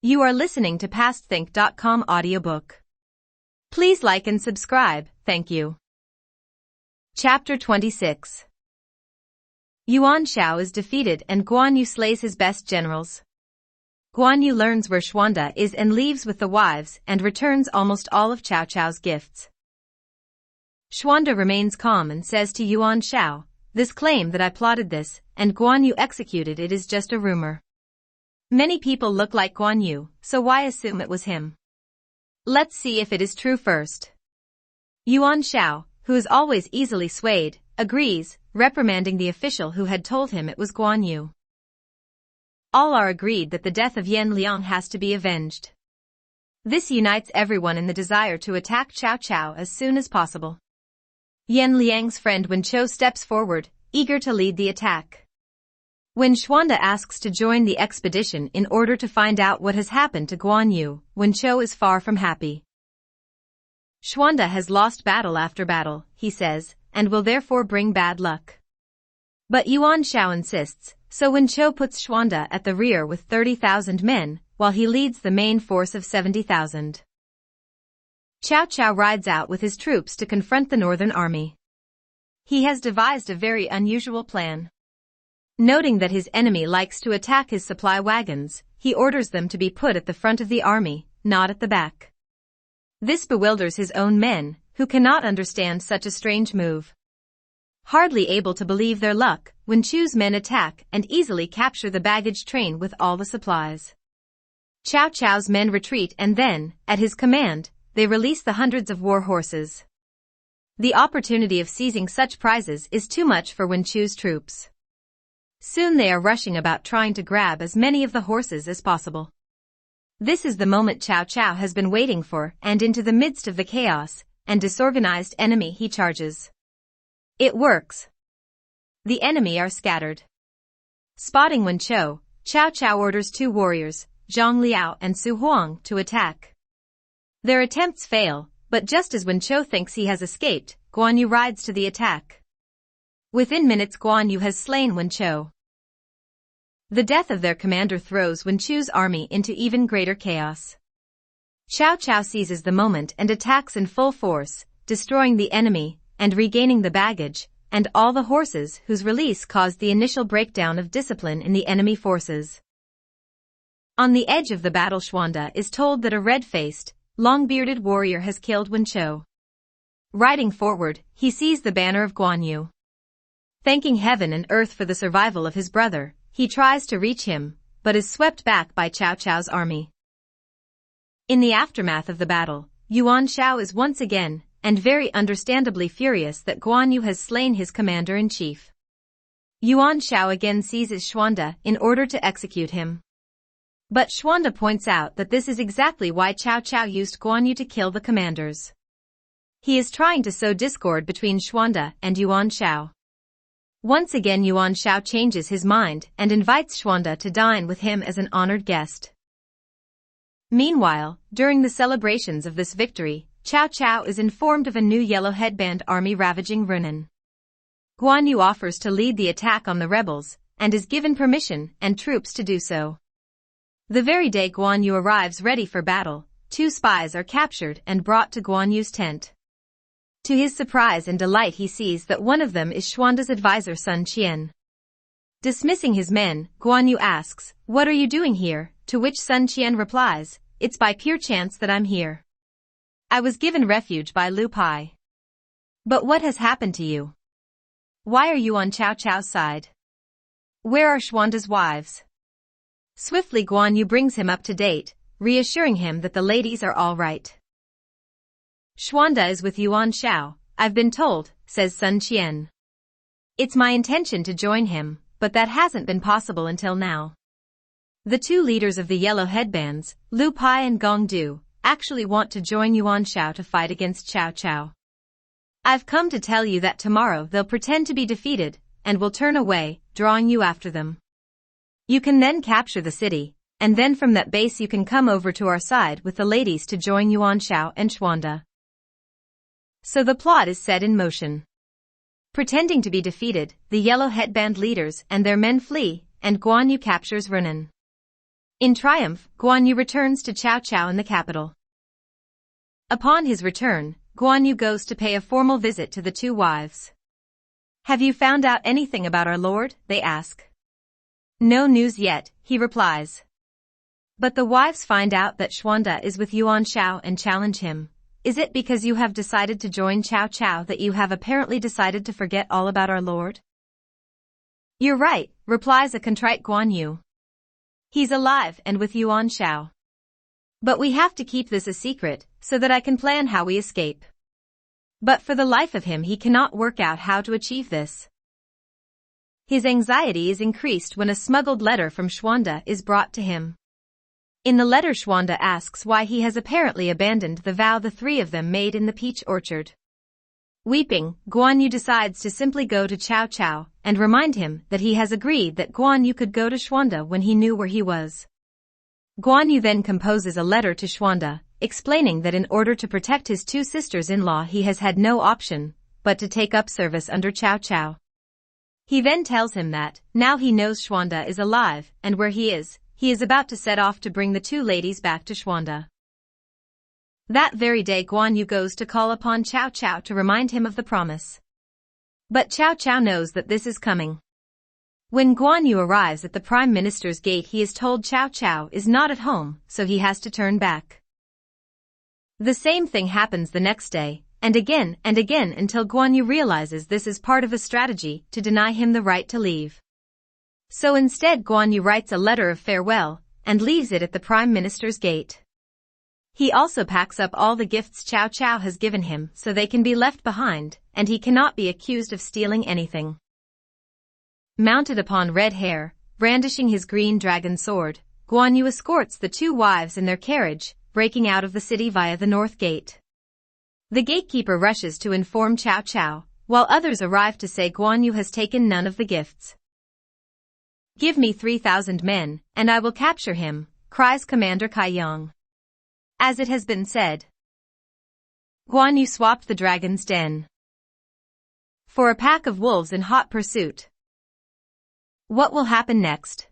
You are listening to PastThink.com audiobook. Please like and subscribe, thank you. Chapter 26. Yuan Shao is defeated and Guan Yu slays his best generals. Guan Yu learns where Xuanda is and leaves with the wives and returns almost all of Cao Cao's gifts. Xuanda remains calm and says to Yuan Shao, "This claim that I plotted this and Guan Yu executed it is just a rumor. Many people look like Guan Yu, so why assume it was him? Let's see if it is true first." Yuan Shao, who is always easily swayed, agrees, reprimanding the official who had told him it was Guan Yu. All are agreed that the death of Yan Liang has to be avenged. This unites everyone in the desire to attack Cao Cao as soon as possible. Yan Liang's friend Wen Chou steps forward, eager to lead the attack. When Xuanda asks to join the expedition in order to find out what has happened to Guan Yu, Wen Chou is far from happy. Xuanda has lost battle after battle, he says, and will therefore bring bad luck. But Yuan Shao insists, so Wen Chou puts Xuanda at the rear with 30,000 men, while he leads the main force of 70,000. Cao Cao rides out with his troops to confront the northern army. He has devised a very unusual plan. Noting that his enemy likes to attack his supply wagons, he orders them to be put at the front of the army, not at the back. This bewilders his own men, who cannot understand such a strange move. Hardly able to believe their luck, Wen Chou's men attack and easily capture the baggage train with all the supplies. Cao Cao's men retreat and then, at his command, they release the hundreds of war horses. The opportunity of seizing such prizes is too much for Wen Chou's troops. Soon they are rushing about trying to grab as many of the horses as possible. This is the moment Cao Cao has been waiting for, and into the midst of the chaos and disorganized enemy he charges. It works. The enemy are scattered. Spotting Wen Chou, Cao Cao orders two warriors, Zhang Liao and Su Huang, to attack. Their attempts fail, but just as Wen Chou thinks he has escaped, Guan Yu rides to the attack. Within minutes Guan Yu has slain Wen Chou. The death of their commander throws Wen Chou's army into even greater chaos. Cao Cao seizes the moment and attacks in full force, destroying the enemy, and regaining the baggage, and all the horses whose release caused the initial breakdown of discipline in the enemy forces. On the edge of the battle Xuanda is told that a red-faced, long-bearded warrior has killed Wen Chou. Riding forward, he sees the banner of Guan Yu. Thanking heaven and earth for the survival of his brother, he tries to reach him, but is swept back by Cao Cao's army. In the aftermath of the battle, Yuan Shao is once again, and very understandably furious that Guan Yu has slain his commander-in-chief. Yuan Shao again seizes Xuanda in order to execute him. But Xuanda points out that this is exactly why Cao Cao used Guan Yu to kill the commanders. He is trying to sow discord between Xuanda and Yuan Shao. Once again Yuan Shao changes his mind and invites Xuanda to dine with him as an honored guest. Meanwhile, during the celebrations of this victory, Cao Cao is informed of a new Yellow Headband army ravaging Runan. Guan Yu offers to lead the attack on the rebels, and is given permission and troops to do so. The very day Guan Yu arrives ready for battle, two spies are captured and brought to Guan Yu's tent. To his surprise and delight he sees that one of them is Xuanda's advisor Sun Qian. Dismissing his men, Guan Yu asks, "What are you doing here?" To which Sun Qian replies, "It's by pure chance that I'm here. I was given refuge by Lu Pai. But what has happened to you? Why are you on Cao Cao's side? Where are Xuanda's wives?" Swiftly Guan Yu brings him up to date, reassuring him that the ladies are all right. "Xuanda is with Yuan Shao, I've been told," says Sun Qian. "It's my intention to join him, but that hasn't been possible until now." The two leaders of the Yellow Headbands, Lu Pai and Gong Du, actually want to join Yuan Shao to fight against Cao Cao. "I've come to tell you that tomorrow they'll pretend to be defeated, and will turn away, drawing you after them. You can then capture the city, and then from that base you can come over to our side with the ladies to join Yuan Shao and Xuanda." So the plot is set in motion. Pretending to be defeated, the Yellow Headband leaders and their men flee, and Guan Yu captures Runan. In triumph, Guan Yu returns to Cao Cao in the capital. Upon his return, Guan Yu goes to pay a formal visit to the two wives. "Have you found out anything about our lord?" they ask. "No news yet," he replies. But the wives find out that Xuanda is with Yuan Shao and challenge him. "Is it because you have decided to join Cao Cao that you have apparently decided to forget all about our lord?" "You're right," replies a contrite Guan Yu. "He's alive and with Yuan Shao. But we have to keep this a secret, so that I can plan how we escape." But for the life of him he cannot work out how to achieve this. His anxiety is increased when a smuggled letter from Xuanda is brought to him. In the letter Xuanda asks why he has apparently abandoned the vow the three of them made in the peach orchard. Weeping, Guan Yu decides to simply go to Cao Cao and remind him that he has agreed that Guan Yu could go to Xuanda when he knew where he was. Guan Yu then composes a letter to Xuanda, explaining that in order to protect his two sisters-in-law he has had no option but to take up service under Cao Cao. He then tells him that, now he knows Xuanda is alive and where he is about to set off to bring the two ladies back to Xuanda. That very day Guan Yu goes to call upon Cao Cao to remind him of the promise. But Cao Cao knows that this is coming. When Guan Yu arrives at the Prime Minister's gate he is told Cao Cao is not at home, so he has to turn back. The same thing happens the next day, and again until Guan Yu realizes this is part of a strategy to deny him the right to leave. So instead Guan Yu writes a letter of farewell, and leaves it at the Prime Minister's gate. He also packs up all the gifts Cao Cao has given him so they can be left behind, and he cannot be accused of stealing anything. Mounted upon red hare, brandishing his green dragon sword, Guan Yu escorts the two wives in their carriage, breaking out of the city via the north gate. The gatekeeper rushes to inform Cao Cao, while others arrive to say Guan Yu has taken none of the gifts. "Give me 3,000 men, and I will capture him," cries Commander Kai Yang. As it has been said, Guan Yu swapped the dragon's den for a pack of wolves in hot pursuit. What will happen next?